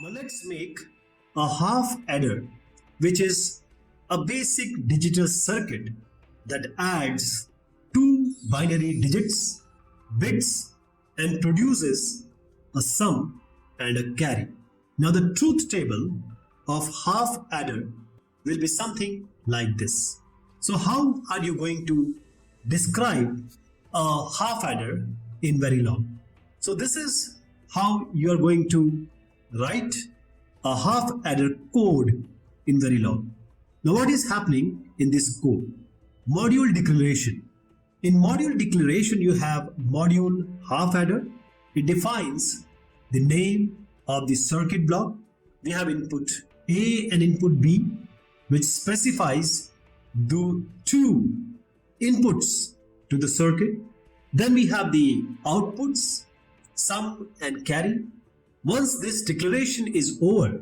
Now let's make a half adder, which is a basic digital circuit that adds two binary digits, bits, and produces a sum and a carry. Now the truth table of half adder will be something like this. So how are you going to describe a half adder in Verilog? So this is how you are going to write a half adder code in Verilog. Now what is happening in this code? Module declaration. In module declaration you have module half adder. It defines the name of the circuit block. We have input A and input B, which specifies the two inputs to the circuit. Then we have the outputs, sum and carry. Once this declaration is over,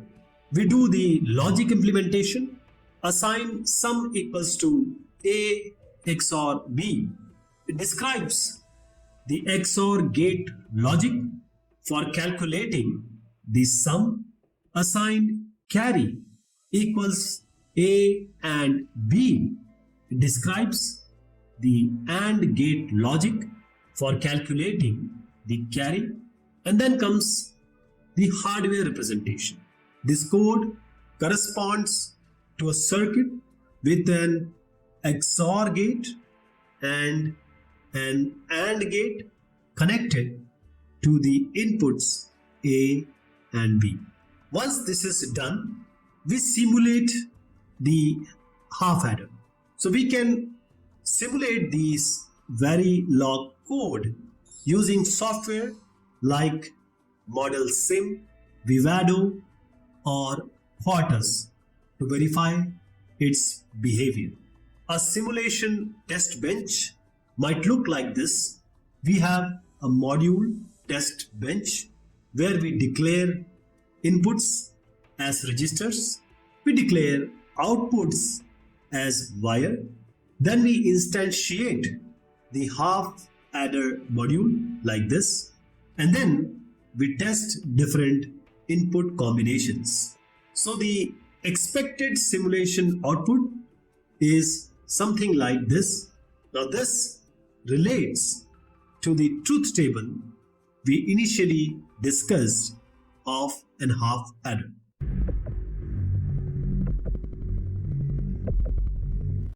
we do the logic implementation. Assign sum equals to A XOR B. It describes the XOR gate logic for calculating the sum. Assign carry equals A and B. It describes the AND gate logic for calculating the carry. And then comes the hardware representation. This code corresponds to a circuit with an XOR gate and an AND gate connected to the inputs A and B. Once this is done, we simulate the half adder. So we can simulate these Verilog code using software like Model Sim, Vivado, or Fortus to verify its behavior. A simulation test bench might look like this. We have a module test bench where we declare inputs as registers, we declare outputs as wire, then we instantiate the half adder module like this, and then we test different input combinations. So the expected simulation output is something like this. Now this relates to the truth table we initially discussed of an half adder.